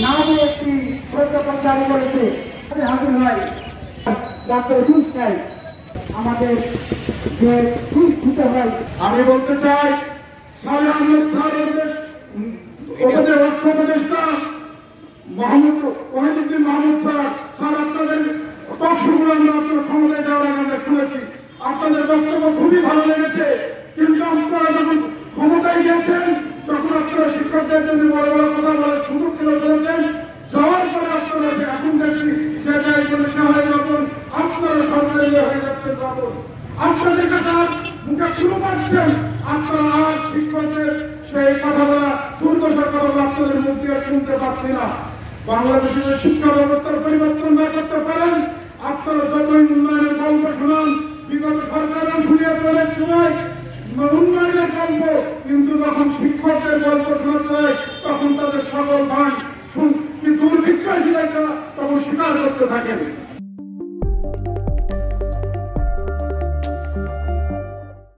নামে একটি প্রজ্ঞাপন জারি করেছে হাজির হয় ডক্টর ইউনূস সাহেব আমাদের যে খুব দিতে হয়। আমি বলতে চাই সালে আহমেদ স্যার ওদের অর্থ উপদেষ্টা ওয়াহিদুদ্দিন মাহমুদ স্যার আপনাদের টকশোগুলো আমরা আপনার ক্ষমতায় যাওয়ার আগে আমরা শুনেছি। আপনাদের বক্তব্য খুবই ভালো লেগেছে, কিন্তু আপনারা যখন ক্ষমতায় গিয়েছেন, যখন আপনারা শিক্ষকদের জন্য বড় বড় কথা বলার সুযোগ ছিল বলেছেন, যাওয়ার পরে আপনারা এখন দেখছি সে জায়গায় কোনো সহায় রকম আপনারা সরকারি হয়ে যাচ্ছেন রকম আপনাদের কাছে আর মুখে পুরো পাচ্ছেন। আপনারা আর শিক্ষকদের সেই কথা বলা দুর্দশার কথা বলা আপনাদের মুখ দিয়ে শুনতে পাচ্ছি না। বাংলাদেশের শিক্ষা ব্যবস্থার পরিবর্তন না করতে পারেন, আপনারা যতই উন্নয়নের গল্প শোনান, বিগত সরকারও শুনিয়েছে অনেক সময় উন্নয়নের গল্প, কিন্তু যখন শিক্ষকদের গল্প শোনাতে হয় তখন তাদের সকল ভান কি দুর্ভিক্ষ তখন স্বীকার করতে থাকেন।